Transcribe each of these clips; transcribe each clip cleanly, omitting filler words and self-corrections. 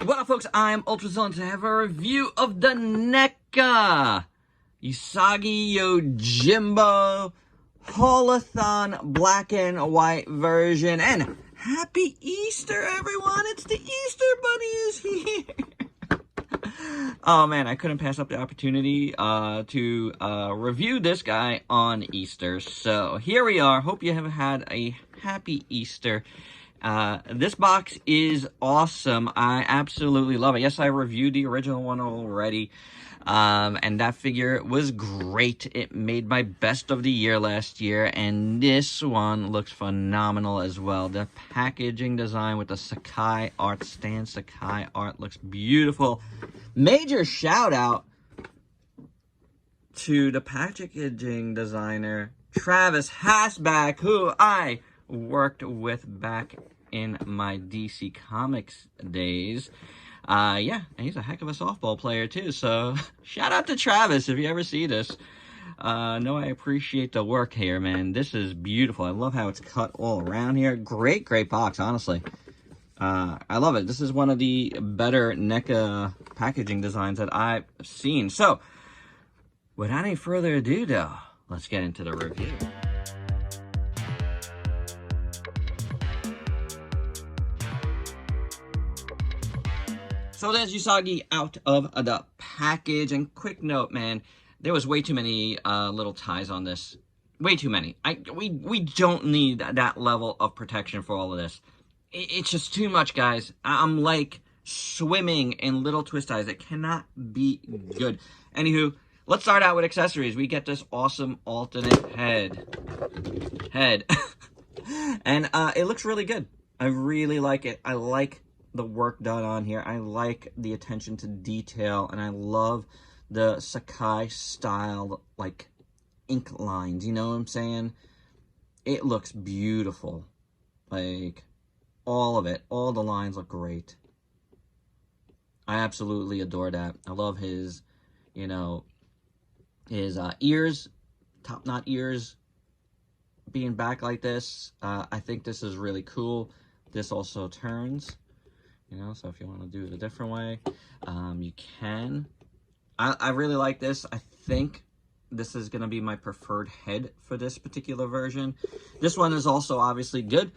What up, folks? I'm ultrazillatoys to have a review of the NECA USAGI YOJIMBO Haulathon black and white version. And happy Easter, everyone! It's the Easter Bunny is here! Oh man, I couldn't pass up the opportunity to review this guy on Easter. So here we are. Hope you have had a happy Easter. This box is awesome. I absolutely love it. Yes, I reviewed the original one already, and that figure was great. It made my best of the year last year, and this one looks phenomenal as well. The packaging design with the Sakai art, Stan Sakai art, looks beautiful. Major shout out to the packaging designer, Travis Hasback, who I worked with back in my DC Comics days. Yeah, and he's a heck of a softball player too, so shout out to Travis if you ever see this. No, I appreciate the work here, man. This is beautiful. I love how it's cut all around here. Great box, honestly. I love it. This is one of the better NECA packaging designs that I've seen. So, without any further ado, though, let's get into the review. So there's Usagi out of the package. And quick note, man, there was way too many little ties on this. Way too many. We don't need that level of protection for all of this. It's just too much, guys. I'm like swimming in little twist ties. It cannot be good. Anywho, let's start out with accessories. We get this awesome alternate head. And it looks really good. I really like it. I like the work done on here. I like the attention to detail, and I love the Sakai style, like, ink lines, you know what I'm saying? It looks beautiful. Like, all of it. All the lines look great. I absolutely adore that. I love his, you know, his ears, top knot ears being back like this. I think this is really cool. This also turns. You know, so if you want to do it a different way, you can. I really like this. I think this is going to be my preferred head for this particular version. This one is also obviously good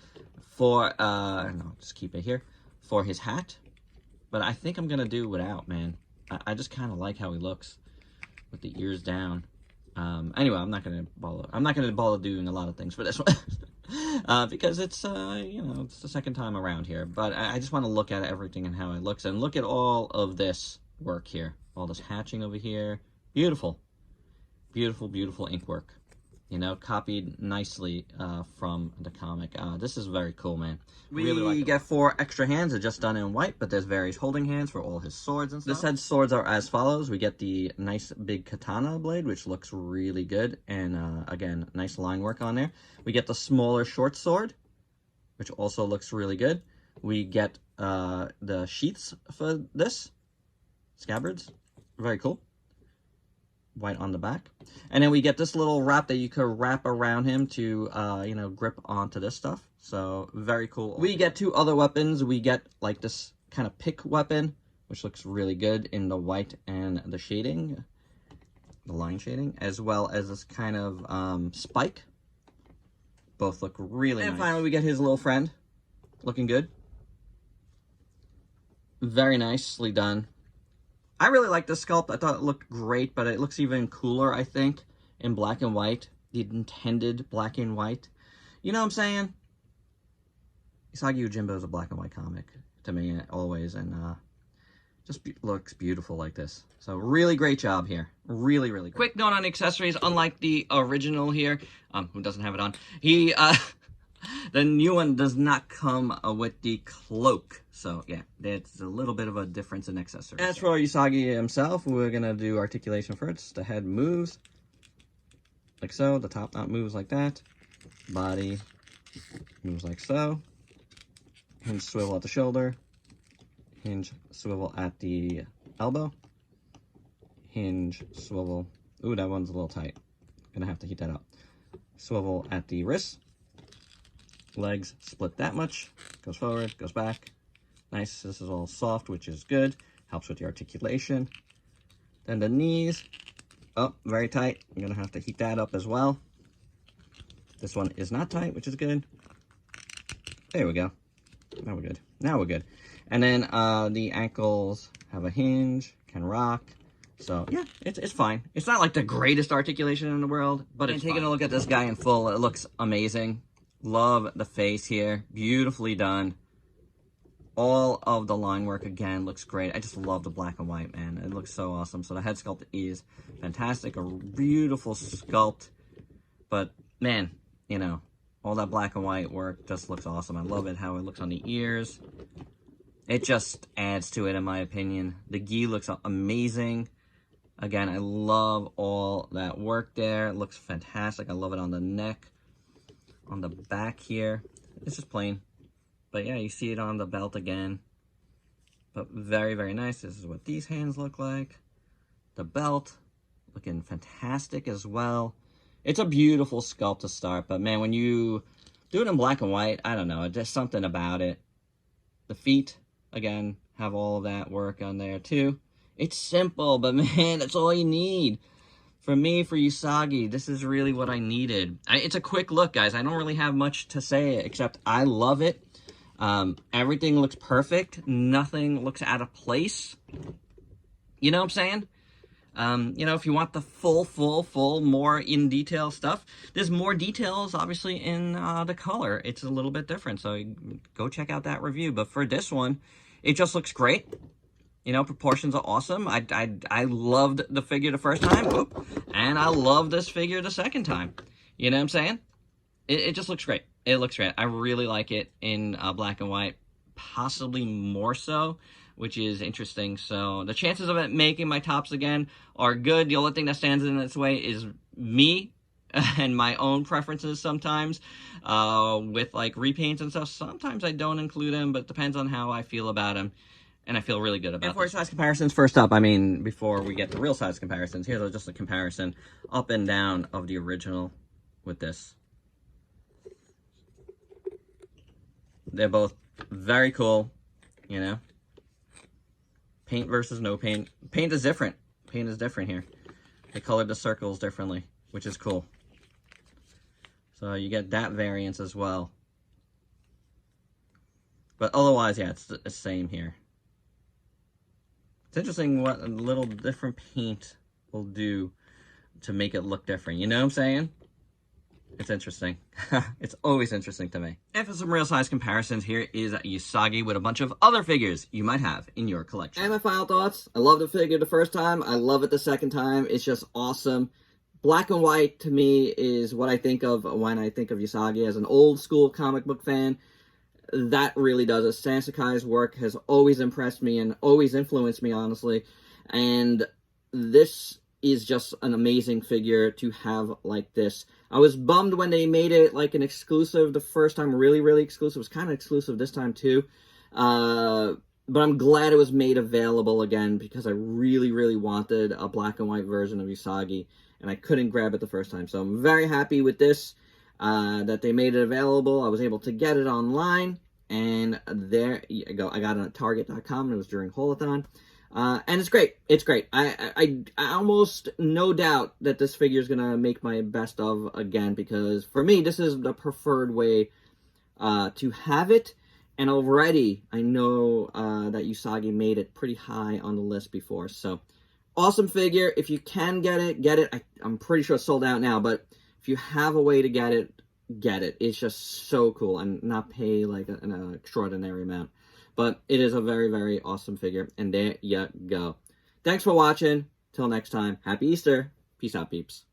for, no, just keep it here, for his hat. But I think I'm going to do without, man. I just kind of like how he looks with the ears down. Anyway, I'm not going to bother doing a lot of things for this one. Because it's, you know, it's the second time around here. But I just want to look at everything and how it looks. And look at all of this work here. All this hatching over here. Beautiful. Beautiful ink work. You know, copied nicely from the comic. This is very cool, man. We get 4 extra hands. They're just done in white, but there's various holding hands for all his swords and stuff. This head's swords are as follows. We get the nice big katana blade, which looks really good. And again, nice line work on there. We get the smaller short sword, which also looks really good. We get the sheaths for this. Scabbards. Very cool. White on the back. And then we get this little wrap that you could wrap around him to, you know, grip onto this stuff. So, very cool. We get 2 other weapons. We get, like, this kind of pick weapon, which looks really good in the white and the shading, the line shading, as well as this kind of spike. Both look really nice. And finally, we get his little friend, looking good. Very nicely done. I really like this sculpt. I thought it looked great, but it looks even cooler, I think, in black and white. The intended black and white. You know what I'm saying? Usagi Yojimbo is a black and white comic to me, always, and just looks beautiful like this. So, really great job here. Really great. Quick note on accessories. Unlike the original here, who doesn't have it on, the new one does not come with the cloak. So, yeah, that's a little bit of a difference in accessories. As for Usagi himself, we're going to do articulation first. The head moves like so. The top knot moves like that. Body moves like so. Hinge swivel at the shoulder. Hinge swivel at the elbow. Hinge swivel. Ooh, that one's a little tight. Gonna have to heat that up. Swivel at the wrist. Legs split that much. Goes forward, goes back. Nice, this is all soft, which is good. Helps with the articulation. Then the knees, oh, very tight. I'm gonna have to heat that up as well. This one is not tight, which is good. There we go. Now we're good. Now we're good. And then the ankles have a hinge, can rock. So yeah, it's fine. It's not like the greatest articulation in the world, but it's taking a look at this guy in full, it looks amazing. Love the face here, beautifully done. All of the line work again looks great. I just love the black and white, man. It looks so awesome. So the head sculpt is fantastic, a beautiful sculpt. But man, you know, all that black and white work just looks awesome. I love it how it looks on the ears. It just adds to it, in my opinion. The gi looks amazing. Again, I love all that work there. It looks fantastic. I love it on the neck, on the back here. It's just plain. But yeah, you see it on the belt again. But very, very nice. This is what these hands look like. The belt, looking fantastic as well. It's a beautiful sculpt to start. But man, when you do it in black and white, I don't know. There's something about it. The feet, again, have all of that work on there too. It's simple, but man, that's all you need. For me, for Usagi, this is really what I needed. It's a quick look, guys. I don't really have much to say, except I love it. Everything looks perfect. Nothing looks out of place. You know what I'm saying? You know, if you want the full, more in detail stuff, there's more details, obviously, in the color. It's a little bit different, so go check out that review. But for this one, it just looks great. You know, proportions are awesome. I loved the figure the first time, and I love this figure the second time. You know what I'm saying? It just looks great. It looks great. I really like it in black and white, possibly more so, which is interesting. So the chances of it making my tops again are good. The only thing that stands in its way is me and my own preferences sometimes with like repaints and stuff. Sometimes I don't include them, but it depends on how I feel about them. And I feel really good about it. And for size comparisons, first up, I mean, before we get to real size comparisons, here's just a comparison up and down of the original with this. They're both very cool, you know. Paint versus no paint. Paint is different. Paint is different here. They colored the circles differently, which is cool. So you get that variance as well. But otherwise, yeah, it's the same here. It's interesting what a little different paint will do to make it look different. You know what I'm saying? It's interesting. It's always interesting to me. And for some real size comparisons, here is Usagi with a bunch of other figures you might have in your collection. And my final thoughts. I love the figure the first time. I love it the second time. It's just awesome. Black and white, to me, is what I think of when I think of Usagi as an old school comic book fan. That really does it. Stan Sakai's work has always impressed me and always influenced me, honestly. And this is just an amazing figure to have like this. I was bummed when they made it like an exclusive the first time, really exclusive. It was kind of exclusive this time too. But I'm glad it was made available again because I really wanted a black and white version of Usagi. And I couldn't grab it the first time. So I'm very happy with this. That they made it available. I was able to get it online, and there you go. I got it at Target.com, and it was during Holothon. And it's great. It's great. I almost no doubt that this figure is going to make my best of again, because for me, this is the preferred way to have it. And already, I know that Usagi made it pretty high on the list before. So, awesome figure. If you can get it, get it. I'm pretty sure it's sold out now, but if you have a way to get it, get it. It's just so cool and not pay like an extraordinary amount. But it is a very awesome figure. And there you go. Thanks for watching. Till next time. Happy Easter. Peace out, peeps.